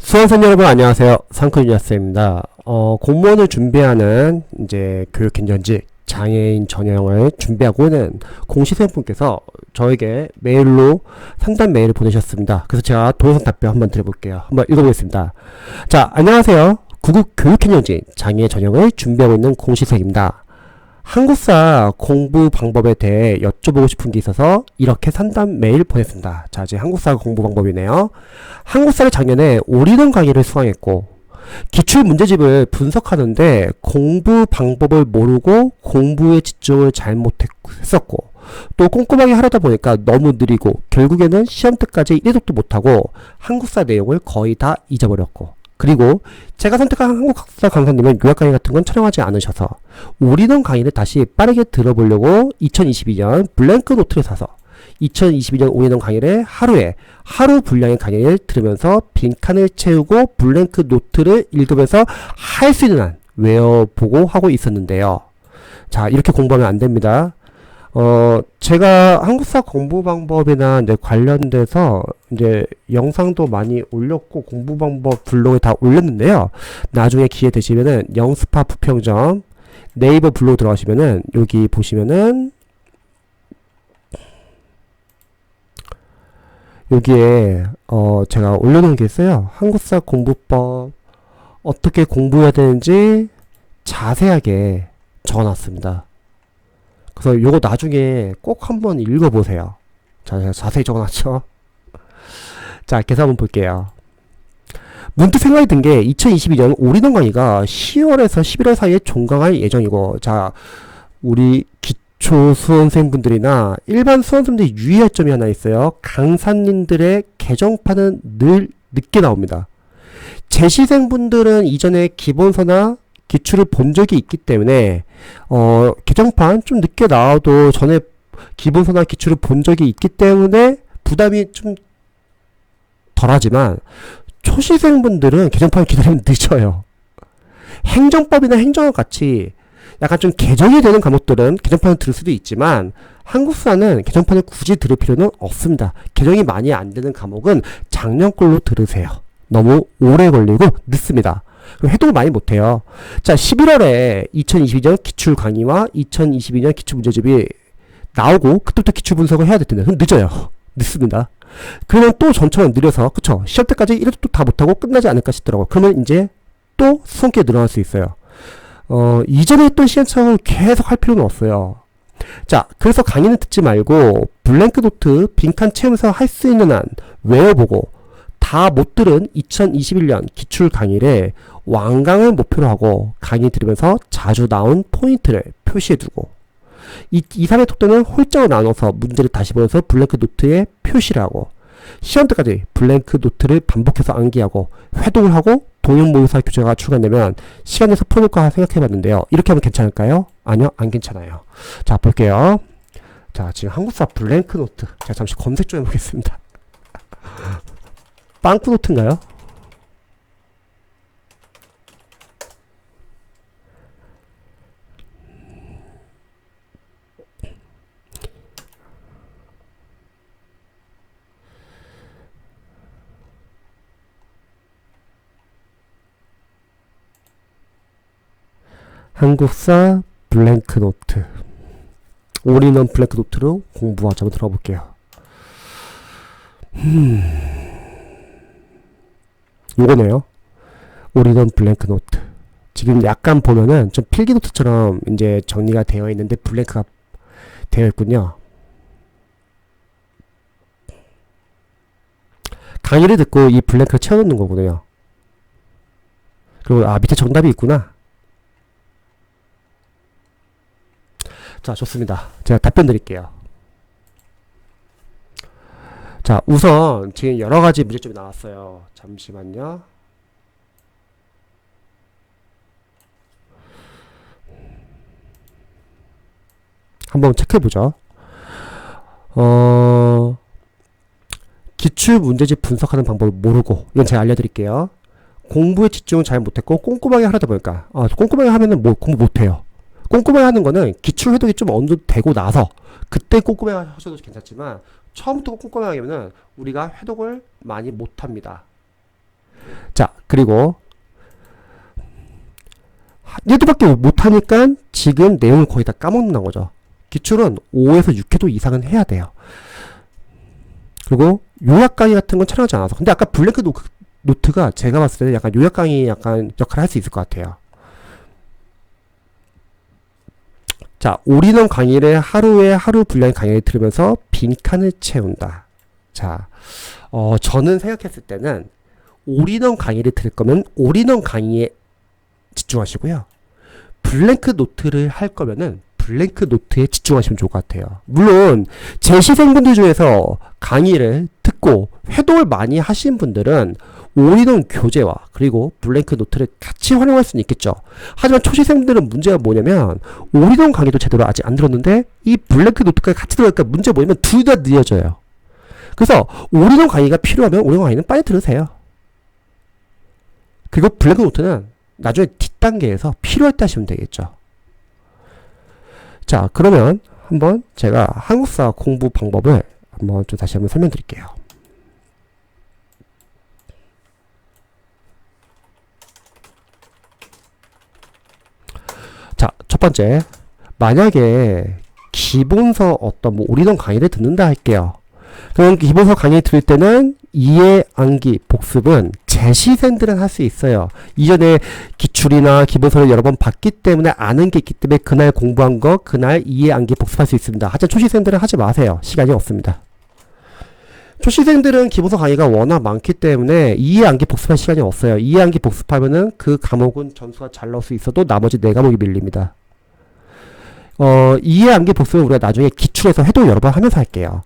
수험생 여러분 안녕하세요. 상크유니아스입니다. 공무원을 준비하는 이제 교육행정직 장애인 전형을 준비하고 있는 공시생분께서 저에게 메일로 상담 메일을 보내셨습니다. 그래서 제가 동영상 답변 한번 드려볼게요. 한번 읽어보겠습니다. 자, 안녕하세요. 구급 교육행정직 장애인 전형을 준비하고 있는 공시생입니다. 한국사 공부 방법에 대해 여쭤보고 싶은 게 있어서 이렇게 상담 메일 보냈습니다. 자, 이제 한국사 공부 방법이네요. 한국사를 작년에 올인원 강의를 수강했고 기출 문제집을 분석하는데 공부 방법을 모르고 공부에 집중을 잘못했었고 또 꼼꼼하게 하려다 보니까 너무 느리고 결국에는 시험 때까지 1독도 못하고 한국사 내용을 거의 다 잊어버렸고, 그리고 제가 선택한 한국사 강사님은 요약 강의 같은 건 촬영하지 않으셔서 올인원 강의를 다시 빠르게 들어보려고 2022년 블랭크 노트를 사서 2022년 올인원 강의를 하루 분량의 강의를 들으면서 빈칸을 채우고 블랭크 노트를 읽으면서 할 수 있는 한 외워보고 하고 있었는데요. 자, 이렇게 공부하면 안 됩니다. 제가 한국사 공부 방법이나 이제 관련돼서 이제 영상도 많이 올렸고 공부 방법 블로그에 다 올렸는데요. 나중에 기회 되시면은 영스파 부평점 네이버 블로그 들어가시면은 여기 보시면은 여기에 제가 올려놓은 게 있어요. 한국사 공부법 어떻게 공부해야 되는지 자세하게 적어놨습니다. 그래서 요거 나중에 꼭 한번 읽어보세요. 자, 제가 자세히 적어놨죠. 자, 계속 한번 볼게요. 문득 생각이 든 게 2022년 올인원 강의가 10월에서 11월 사이에 종강할 예정이고, 자, 우리 기초 수험생분들이나 일반 수험생들이 유의할 점이 하나 있어요. 강사님들의 개정판은 늘 늦게 나옵니다. 재시생분들은 이전에 기본서나 기출을 본 적이 있기 때문에 개정판 좀 늦게 나와도 전에 기본서나 기출을 본 적이 있기 때문에 부담이 좀 덜하지만 초시생분들은 개정판을 기다리면 늦어요. 행정법이나 행정학 같이 약간 좀 개정이 되는 과목들은 개정판을 들을 수도 있지만 한국사는 개정판을 굳이 들을 필요는 없습니다. 개정이 많이 안 되는 과목은 작년 걸로 들으세요. 너무 오래 걸리고 늦습니다. 해독을 많이 못해요. 자, 11월에 2022년 기출 강의와 2022년 기출 문제집이 나오고 그때부터 기출 분석을 해야 될 텐데 그럼 늦어요. 늦습니다. 그러면 또 전처럼 느려서 그쵸? 시험 때까지 이래도 또 다 못하고 끝나지 않을까 싶더라고요. 그러면 이제 또 수험기회 늘어날 수 있어요. 이전에 했던 시행착오를 계속 할 필요는 없어요. 자, 그래서 강의는 듣지 말고 블랭크 노트 빈칸 채우면서 할 수 있는 한 외워보고 다 못 들은 2021년 기출 강의를 완강을 목표로 하고 강의 들으면서 자주 나온 포인트를 표시해두고 2, 3회 톡 때는 홀짝을 나눠서 문제를 다시 보면서 블랭크 노트에 표시를 하고 시험 때까지 블랭크 노트를 반복해서 암기하고 회독을 하고 동영 모의사 교재가 출간되면 시간 내서 풀어볼까 생각해봤는데요. 이렇게 하면 괜찮을까요? 아니요, 안 괜찮아요. 자, 볼게요. 자, 지금 한국사 블랭크 노트 제가 잠시 검색 좀 해보겠습니다. 빵꾸 노트인가요? 한국사 블랭크 노트 올인원 블랭크 노트로 공부하자. 한번 들어볼게요. 요거네요. 올인원 블랭크 노트. 지금 약간 보면은 좀 필기 노트처럼 이제 정리가 되어 있는데 블랭크가 되어 있군요. 강의를 듣고 이 블랭크를 채워놓는 거군요. 그리고 밑에 정답이 있구나. 자, 좋습니다. 제가 답변 드릴게요. 자, 우선 지금 여러가지 문제점이 나왔어요. 잠시만요. 한번 체크해보죠. 기출 문제집 분석하는 방법을 모르고, 이건 제가 알려드릴게요. 공부에 집중을 잘 못했고 꼼꼼하게 하려다 보니까 꼼꼼하게 하면은 뭐 공부 못해요. 꼼꼼하게 하는 거는 기출 회독이 좀 어느 정도 되고 나서 그때 꼼꼼하게 하셔도 괜찮지만 처음부터 꼼꼼하게 하면은 우리가 회독을 많이 못합니다. 자, 그리고 얘도밖에 못하니까 지금 내용을 거의 다 까먹는 거죠. 기출은 5에서 6회도 이상은 해야 돼요. 그리고 요약 강의 같은 건 촬영하지 않아서. 근데 아까 블랭크 노트가 제가 봤을 때 약간 요약 강의 약간 역할을 할 수 있을 것 같아요. 자, 올인원 강의를 하루 분량 강의를 들으면서 빈칸을 채운다. 자, 저는 생각했을 때는 올인원 강의를 들을 거면 올인원 강의에 집중하시고요. 블랭크 노트를 할 거면은 블랭크 노트에 집중하시면 좋을 것 같아요. 물론 제 시생분들 중에서 강의를 듣고 회독을 많이 하신 분들은 올인원 교재와 그리고 블랭크 노트를 같이 활용할 수는 있겠죠. 하지만 초시생들은 문제가 뭐냐면 올인원 강의도 제대로 아직 안 들었는데 이 블랭크 노트까지 같이 들어가니까 문제가 뭐냐면 둘 다 느려져요. 그래서 올인원 강의가 필요하면 올인원 강의는 빨리 들으세요. 그리고 블랭크 노트는 나중에 뒷단계에서 필요할 때 하시면 되겠죠. 자, 그러면 한번 제가 한국사 공부 방법을 한번 좀 다시 한번 설명드릴게요. 자, 첫 번째, 만약에 기본서 어떤 뭐 올인원 강의를 듣는다 할게요. 그럼 기본서 강의 들을 때는 이해, 암기, 복습은 제 시생들은 할 수 있어요. 이전에 기출이나 기본서를 여러 번 봤기 때문에 아는 게 있기 때문에 그날 공부한 거 그날 이해, 암기, 복습할 수 있습니다. 하지만 초시생들은 하지 마세요. 시간이 없습니다. 초시생들은 기본서 강의가 워낙 많기 때문에 이해, 암기, 복습할 시간이 없어요. 이해, 암기, 복습하면은 그 과목은 점수가 잘 나올 수 있어도 나머지 4과목이 밀립니다. 이해, 암기, 복습은 우리가 나중에 기출에서 해도 여러 번 하면서 할게요.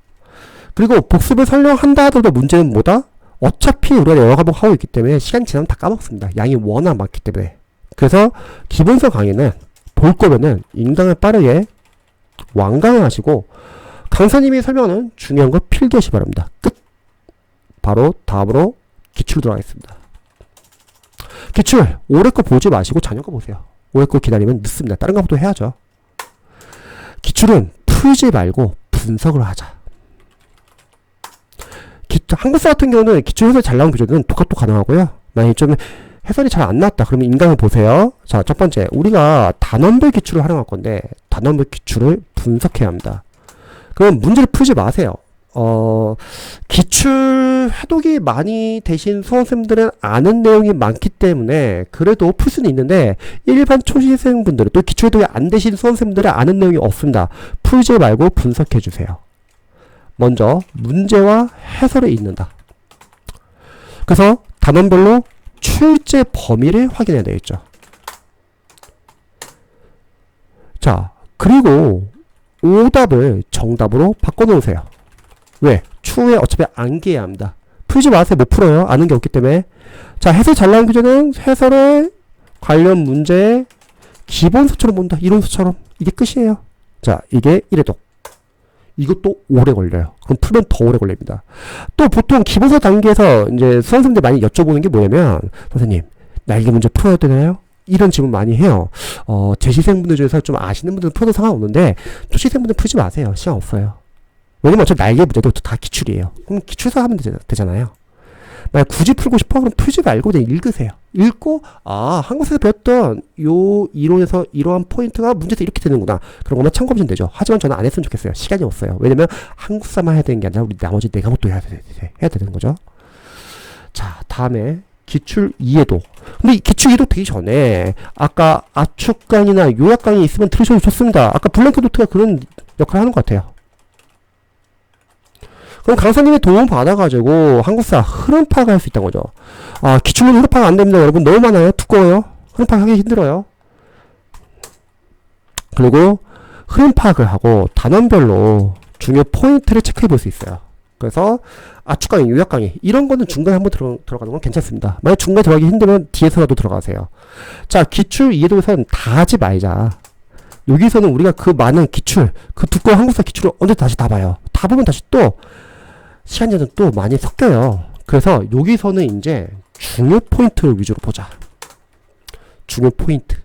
그리고 복습을 설명한다 하더라도 문제는 뭐다? 어차피 우리가 여러 과목 하고 있기 때문에 시간 지나면 다 까먹습니다. 양이 워낙 많기 때문에. 그래서 기본서 강의는 볼 거면은 인강을 빠르게 완강을 하시고 강사님이 설명하는 중요한 걸 필기하시기 바랍니다. 끝! 바로 다음으로 기출 들어가겠습니다. 기출! 올해 거 보지 마시고 작년 거 보세요. 올해 거 기다리면 늦습니다. 다른 과목도 해야죠. 기출은 풀지 말고 분석을 하자. 한국사 같은 경우는 기출 해설 잘 나온 교재는 독학도 가능하고요. 만약에 좀 해설이 잘 안 나왔다 그러면 인강을 보세요. 자, 첫 번째, 우리가 단원별 기출을 활용할 건데 단원별 기출을 분석해야 합니다. 그럼 문제를 풀지 마세요. 기출 해독이 많이 되신 수험생들은 아는 내용이 많기 때문에 그래도 풀 수는 있는데 일반 초시생분들은 또 기출 해독이 안 되신 수험생들은 아는 내용이 없습니다. 풀지 말고 분석해 주세요. 먼저 문제와 해설을 읽는다. 그래서 단원별로 출제 범위를 확인해야 되겠죠. 자, 그리고 오답을 정답으로 바꿔놓으세요. 왜? 추후에 어차피 암기해야 합니다. 풀지 마세요. 못 풀어요. 아는 게 없기 때문에. 자, 해설 잘 나온 교재는 해설에 관련 문제에 기본서처럼 본다. 이론서처럼. 이게 끝이에요. 자, 이게 1회독. 이것도 오래 걸려요. 그럼 풀면 더 오래 걸립니다. 또 보통 기본서 단계에서 이제 수험생들 많이 여쭤보는 게 뭐냐면, 선생님, 나 이게 문제 풀어야 되나요? 이런 질문 많이 해요. 재시생분들 중에서 좀 아시는 분들은 풀어도 상관없는데, 초시생분들은 풀지 마세요. 시간 없어요. 왜냐면 어차피 날개 문제도 다 기출이에요. 그럼 기출서 하면 되잖아요. 만약 굳이 풀고 싶어? 그럼 풀지 말고 그냥 읽으세요. 읽고, 한국에서 배웠던 요 이론에서 이러한 포인트가 문제에서 이렇게 되는구나. 그런 것만 참고하시면 되죠. 하지만 저는 안 했으면 좋겠어요. 시간이 없어요. 왜냐면 한국사만 해야 되는 게 아니라 우리 나머지 4과목도 해야 되는 거죠. 자, 다음에 기출 이해도. 근데 이 기출 이해도 되기 전에 아까 압축강이나 요약강이 있으면 들으셔도 좋습니다. 아까 블랭크 노트가 그런 역할을 하는 것 같아요. 그럼 강사님의 도움 받아가지고 한국사 흐름 파악할 수 있다는 거죠. 기출문 흐름 파악 안 됩니다. 여러분 너무 많아요. 두꺼워요. 흐름 파악하기 힘들어요. 그리고 흐름 파악을 하고 단원별로 중요 포인트를 체크해 볼 수 있어요. 그래서 압축 강의, 요약 강의 이런 거는 중간에 한번 들어가는 건 괜찮습니다. 만약 중간에 들어가기 힘들면 뒤에서라도 들어가세요. 자, 기출 이해도에서는 다 하지 말자. 여기서는 우리가 그 많은 기출, 그 두꺼운 한국사 기출을 언제 다시 다 봐요. 다 보면 다시 또 시간제는 또 많이 섞여요. 그래서 여기서는 이제 중요 포인트를 위주로 보자. 중요 포인트.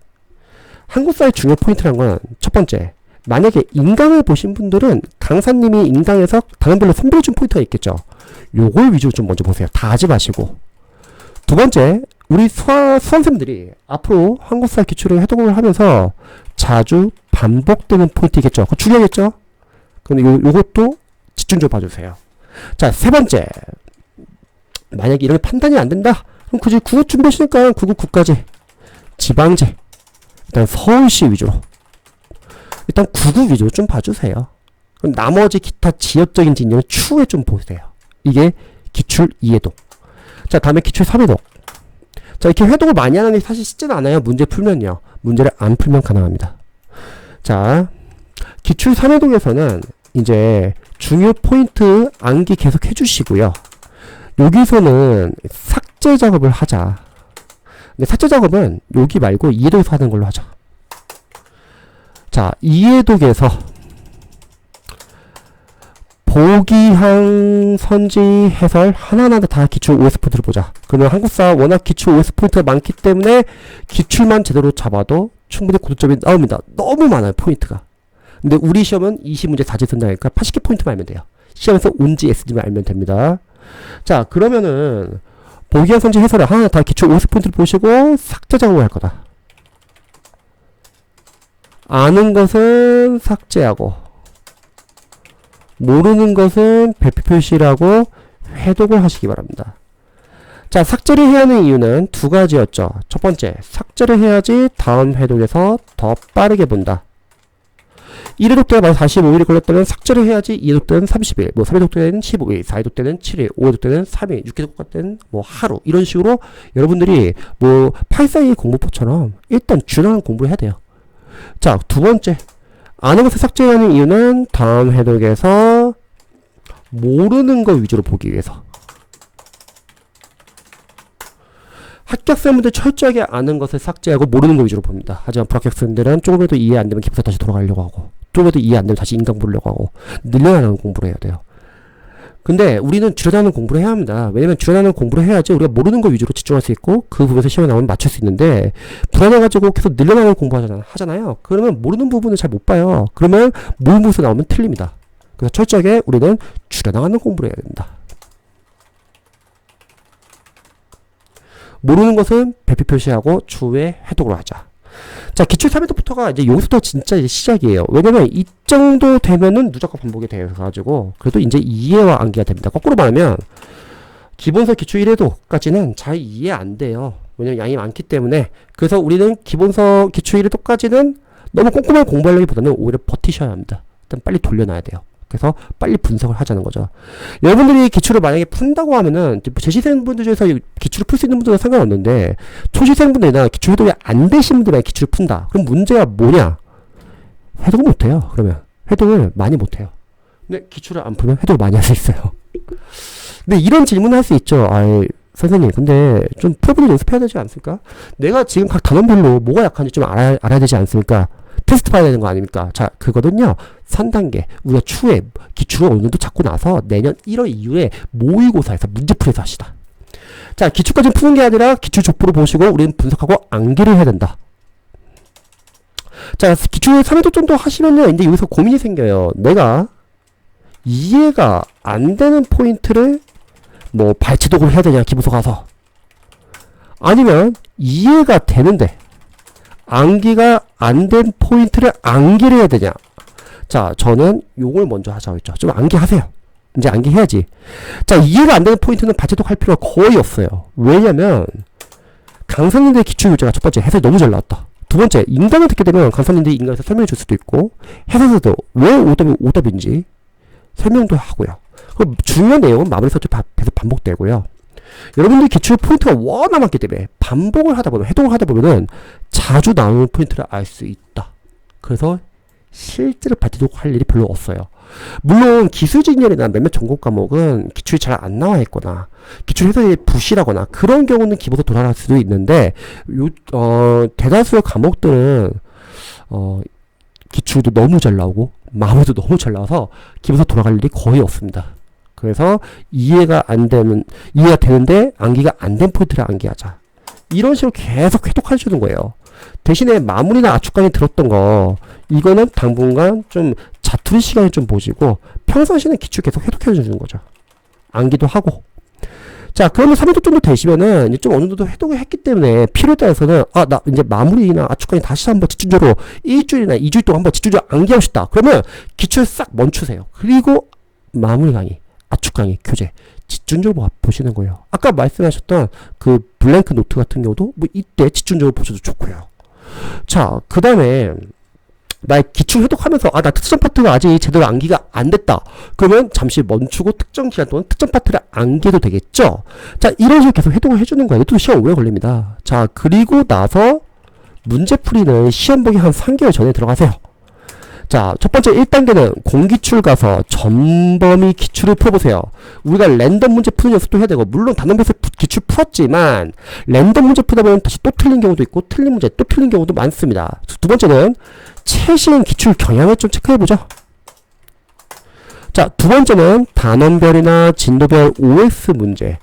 한국사의 중요 포인트라는 건 첫 번째, 만약에 인강을 보신 분들은 강사님이 인강에서 단원별로 선별해준 포인트가 있겠죠. 요걸 위주로 좀 먼저 보세요. 다 하지 마시고. 두 번째, 우리 수험생들이 앞으로 한국사 기출을 해독을 하면서 자주 반복되는 포인트겠죠. 그거 중요하겠죠? 그럼 요것도 집중적으로 봐주세요. 자, 세 번째. 만약에 이런 판단이 안 된다? 그럼 굳이 국어 준비하시니까 국어국까지. 지방제. 일단 서울시 위주로. 일단 구국 위주로 좀 봐주세요. 그럼 나머지 기타 지역적인 진영은 추후에 좀 보세요. 이게 기출 2회독. 자, 다음에 기출 3회독. 자, 이렇게 회독을 많이 하는 게 사실 쉽지는 않아요. 문제 풀면요. 문제를 안 풀면 가능합니다. 자, 기출 3회독에서는 이제 중요 포인트 암기 계속 해주시고요. 여기서는 삭제 작업을 하자. 근데 삭제 작업은 여기 말고 2회독에서 하는 걸로 하자. 자, 2회독에서 보기항 선지 해설 하나하나 다 기출 OS 포인트를 보자. 그러면 한국사 워낙 기출 OS 포인트가 많기 때문에 기출만 제대로 잡아도 충분히 고득점이 나옵니다. 너무 많아요, 포인트가. 근데 우리 시험은 20문제 4지 쓴다니까 80개 포인트만 알면 돼요. 시험에서 온지 SG만 알면 됩니다. 자, 그러면은 보기항 선지 해설을 하나하나 다 기출 OS 포인트를 보시고 삭제 작업을 할 거다. 아는 것은 삭제하고 모르는 것은 별표 표시를 하고 회독을 하시기 바랍니다. 자, 삭제를 해야 하는 이유는 두 가지였죠. 첫 번째, 삭제를 해야지 다음 회독에서 더 빠르게 본다. 1회독 때가 45일이 걸렸다면 삭제를 해야지 2회독 때는 30일, 뭐 3회독 때는 15일, 4회독 때는 7일, 5회독 때는 3일, 6회독 때는 뭐 하루, 이런 식으로 여러분들이 뭐 842 공부법처럼 일단 준하는 공부를 해야 돼요. 자, 두 번째, 아는 것을 삭제하는 이유는 다음 회독에서 모르는 것 위주로 보기 위해서. 합격생분들 철저하게 아는 것을 삭제하고 모르는 것 위주로 봅니다. 하지만 불합격생들은 조금이라도 이해 안 되면 기부서 다시 돌아가려고 하고, 조금이라도 이해 안 되면 다시 인강 보려고 하고, 늘려나가는 공부를 해야 돼요. 근데 우리는 줄여나가는 공부를 해야 합니다. 왜냐면 줄여나가는 공부를 해야지 우리가 모르는 것 위주로 집중할 수 있고 그 부분에서 시험에 나오면 맞출 수 있는데, 불안해가지고 계속 늘려나가는 공부 하잖아요. 그러면 모르는 부분을 잘 못 봐요. 그러면 모의고사 나오면 틀립니다. 그래서 철저하게 우리는 줄여나가는 공부를 해야 된다. 모르는 것은 별표 표시하고 추후에 회독으로 하자. 자, 기출 3회독부터가 이제 여기서부터 진짜 이제 시작이에요. 왜냐면 이 정도 되면은 누적과 반복이 돼가지고 그래도 이제 이해와 암기가 됩니다. 거꾸로 말하면 기본서 기출 1회독까지는 잘 이해 안 돼요. 왜냐면 양이 많기 때문에. 그래서 우리는 기본서 기출 1회독까지는 너무 꼼꼼하게 공부하려기보다는 오히려 버티셔야 합니다. 일단 빨리 돌려놔야 돼요. 그래서 빨리 분석을 하자는 거죠. 여러분들이 기출을 만약에 푼다고 하면은 재시생분들 중에서 기출을 풀 수 있는 분들은 상관없는데 초시생분들이나 기출 해독이 안 되신 분들이 기출을 푼다. 그럼 문제가 뭐냐? 해독을 못해요. 그러면 해독을 많이 못해요. 근데 기출을 안 풀면 해독을 많이 할 수 있어요. 근데 이런 질문을 할 수 있죠. 아이, 선생님, 근데 좀 풀어보기 연습해야 되지 않습니까? 내가 지금 각 단원별로 뭐가 약한지 좀 알아야 되지 않습니까? 테스트 봐야 되는 거 아닙니까? 자, 그거는요, 3단계. 우리가 추후에 기출을 어느 정도 잡고 나서 내년 1월 이후에 모의고사에서 문제풀이에서 하시다. 자, 기출까지 푸는 게 아니라 기출 족보를 보시고 우리는 분석하고 암기를 해야 된다. 자, 기출 3회독 정도 하시면요, 이제 여기서 고민이 생겨요. 내가 이해가 안 되는 포인트를 뭐 발치독을 해야 되냐, 기부서 가서. 아니면 이해가 되는데 암기가 안 된 포인트를 암기를 해야 되냐. 자, 저는 요걸 먼저 하자고 했죠. 좀 암기하세요. 이제 암기해야지. 자, 이해가 안 되는 포인트는 발제독 할 필요가 거의 없어요. 왜냐면 강사님들의 기출 교재가 첫 번째 해설이 너무 잘 나왔다. 두 번째, 인강을 듣게 되면 강사님들이 인강에서 설명해 줄 수도 있고 해설에서도 왜 오답인지 설명도 하고요. 그럼 중요한 내용은 마무리 서쪽 앞에서 반복되고요. 여러분들이 기출 포인트가 워낙 많기 때문에 반복을 하다 보면, 해독을 하다 보면은 자주 나오는 포인트를 알 수 있다. 그래서 실제로 발제독 할 일이 별로 없어요. 물론 기술진열이나 몇몇 전공 과목은 기출이 잘 안 나와 있거나 기출 해설이 부실하거나 그런 경우는 기본으로 돌아갈 수도 있는데 대다수의 과목들은 기출도 너무 잘 나오고 마무리도 너무 잘 나와서 기본으로 돌아갈 일이 거의 없습니다. 그래서 이해가 되는데 암기가 안 된 포인트를 암기하자. 이런 식으로 계속 회독해 주는 거예요. 대신에 마무리나 압축까지 들었던 거, 이거는 당분간 좀 자투리 시간을 좀 보시고 평상시에는 기출 계속 회독해 주는 거죠. 암기도 하고. 자, 그러면 3일 정도 되시면은 이제 좀 어느 정도 해독을 했기 때문에 필요에 따라서는 나 이제 마무리나 압축강의 다시 한번 집중적으로 일주일이나 2주일 동안 한번 집중적으로 암기하고 싶다. 그러면 기출 싹 멈추세요. 그리고 마무리 강의, 압축 강의, 교재 집중적으로 보시는 거예요. 아까 말씀하셨던 그 블랭크 노트 같은 경우도 뭐 이때 집중적으로 보셔도 좋고요. 자, 그 다음에 나 기출 해독하면서 나 특정 파트가 아직 제대로 암기가 안 됐다. 그러면 잠시 멈추고 특정 기간 동안 특정 파트를 암기해도 되겠죠. 자, 이런 식으로 계속 해독을 해주는 거예요. 이것도 시간 오래 걸립니다. 자, 그리고 나서 문제풀이는 시험 보기 한 3개월 전에 들어가세요. 자, 첫 번째 1단계는 공기출 가서 전범위 기출을 풀어보세요. 우리가 랜덤 문제 푸는 연습도 해야 되고, 물론 단원별에서 기출 풀었지만 랜덤 문제 풀다 보면 다시 또 틀린 경우도 있고, 틀린 문제 또 틀린 경우도 많습니다. 두 번째는 최신 기출 경향을 좀 체크해보죠. 자, 두 번째는 단원별이나 진도별 OS 문제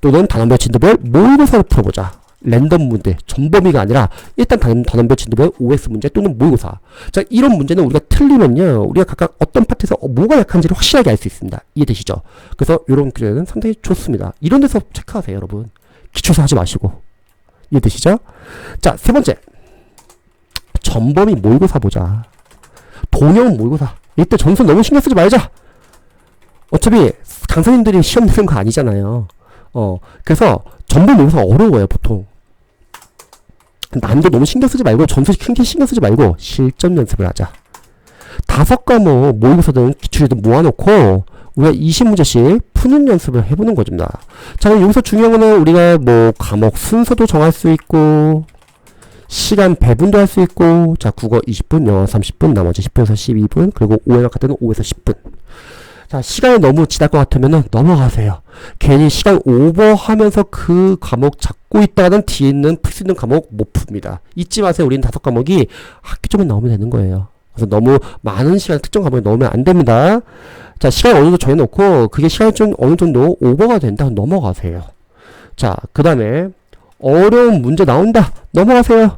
또는 단원별 진도별 모의고사를 풀어보자. 랜덤 문제, 전범위가 아니라 일단 단원별 진도별 OS 문제 또는 모의고사. 자, 이런 문제는 우리가 틀리면요, 우리가 각각 어떤 파트에서 뭐가 약한지를 확실하게 알 수 있습니다. 이해되시죠? 그래서 이런 교재는 상당히 좋습니다. 이런 데서 체크하세요, 여러분. 기초사 하지 마시고. 이해되시죠? 자, 세 번째, 전범위 모의고사 보자. 동형 모의고사. 이때 점수 너무 신경 쓰지 말자. 어차피 강사님들이 시험 내는 거 아니잖아요. 그래서 전범위 모의고사 어려워요, 보통. 난도 너무 신경 쓰지 말고, 점수 크게 신경 쓰지 말고 실전 연습을 하자. 5과목 모의고사든 기출이든 모아놓고 우리가 20문제씩 푸는 연습을 해보는 것입니다. 자, 그럼 여기서 중요한 거는 우리가 뭐 과목 순서도 정할 수 있고, 시간 배분도 할 수 있고, 자, 국어 20분, 영어 30분, 나머지 10분에서 12분, 그리고 오해나 같은 건 5에서 10분. 자, 시간이 너무 지날 것 같으면은 넘어가세요. 괜히 시간 오버하면서 그 과목 잡고 있다가는 뒤에 있는 풀 수 있는 과목 못 풉니다. 잊지 마세요. 우리는 5과목이 학기 중에 나오면 되는 거예요. 그래서 너무 많은 시간 특정 과목에 넣으면 안 됩니다. 자, 시간 어느 정도 정해놓고 그게 시간이 좀 어느 정도 오버가 된다 넘어가세요. 자, 그 다음에 어려운 문제 나온다 넘어가세요.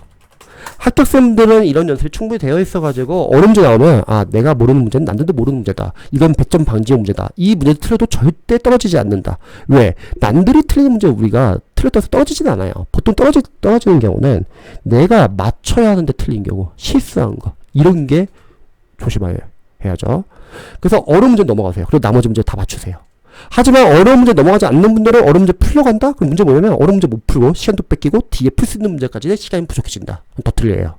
합격생들은 이런 연습이 충분히 되어 있어가지고 어려운 문제 나오면 내가 모르는 문제는 남들도 모르는 문제다. 이건 100점 방지용 문제다. 이 문제를 틀려도 절대 떨어지지 않는다. 왜? 남들이 틀리는 문제 우리가 틀렸다 해서 떨어지진 않아요. 보통 떨어지는 경우는 내가 맞춰야 하는데 틀린 경우, 실수한 거, 이런 게 조심해야죠. 그래서 어려운 문제 넘어가세요. 그리고 나머지 문제 다 맞추세요. 하지만 어려운 문제 넘어가지 않는 분들은 어려운 문제 풀려고 한다? 그럼 문제 뭐냐면 어려운 문제 못 풀고 시간도 뺏기고 뒤에 풀 수 있는 문제까지 시간이 부족해진다. 더 틀려요.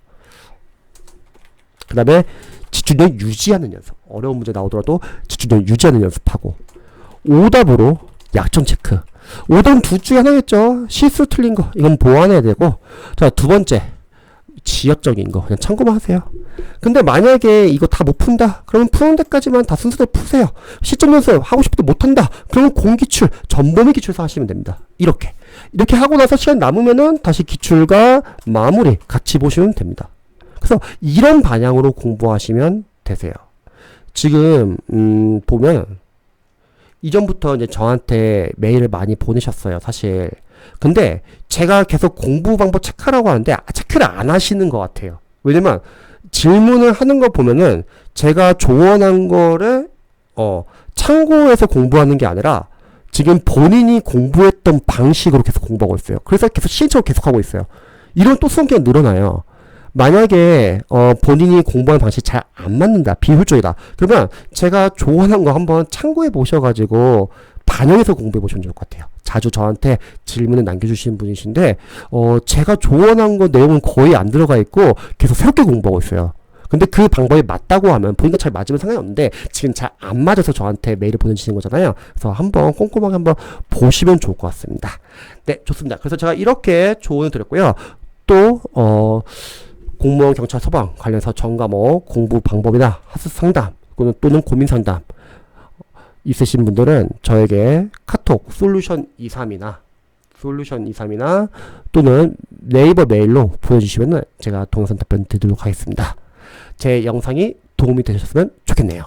그 다음에 집중력 유지하는 연습. 어려운 문제 나오더라도 집중력 유지하는 연습하고, 오답으로 약점 체크. 오답은 둘 중에 하나겠죠. 실수 틀린 거 이건 보완해야 되고, 자, 두 번째 지역적인 거 그냥 참고만 하세요. 근데 만약에 이거 다 못 푼다 그러면 푸는 데까지만 다 순서대로 푸세요. 시점 연습 하고 싶어도 못한다 그러면 공기출 전범위 기출서 하시면 됩니다. 이렇게 하고 나서 시간 남으면은 다시 기출과 마무리 같이 보시면 됩니다. 그래서 이런 방향으로 공부하시면 되세요. 지금 보면 이전부터 이제 저한테 메일을 많이 보내셨어요, 사실. 근데 제가 계속 공부 방법 체크하라고 하는데 체크를 안 하시는 것 같아요. 왜냐면 질문을 하는 거 보면은 제가 조언한 거를 참고해서 공부하는 게 아니라 지금 본인이 공부했던 방식으로 계속 공부하고 있어요. 그래서 계속 시행착오 계속 하고 있어요. 이런 또 수험 기간 늘어나요. 만약에 본인이 공부하는 방식이 잘 안 맞는다, 비효율적이다, 그러면 제가 조언한 거 한번 참고해 보셔가지고 반영해서 공부해 보시면 좋을 것 같아요. 자주 저한테 질문을 남겨주시는 분이신데 제가 조언한 거 내용은 거의 안 들어가 있고 계속 새롭게 공부하고 있어요. 근데 그 방법이 맞다고 하면 본인과 잘 맞으면 상관이 없는데 지금 잘 안 맞아서 저한테 메일을 보내주시는 거잖아요. 그래서 한번 꼼꼼하게 한번 보시면 좋을 것 같습니다. 네, 좋습니다. 그래서 제가 이렇게 조언을 드렸고요. 또 공무원, 경찰, 소방 관련해서 전과목 공부 방법이나 학습 상담 또는 고민 상담 있으신 분들은 저에게 카톡 솔루션 23이나 또는 네이버 메일로 보내주시면 제가 동영상 답변 드리도록 하겠습니다. 제 영상이 도움이 되셨으면 좋겠네요.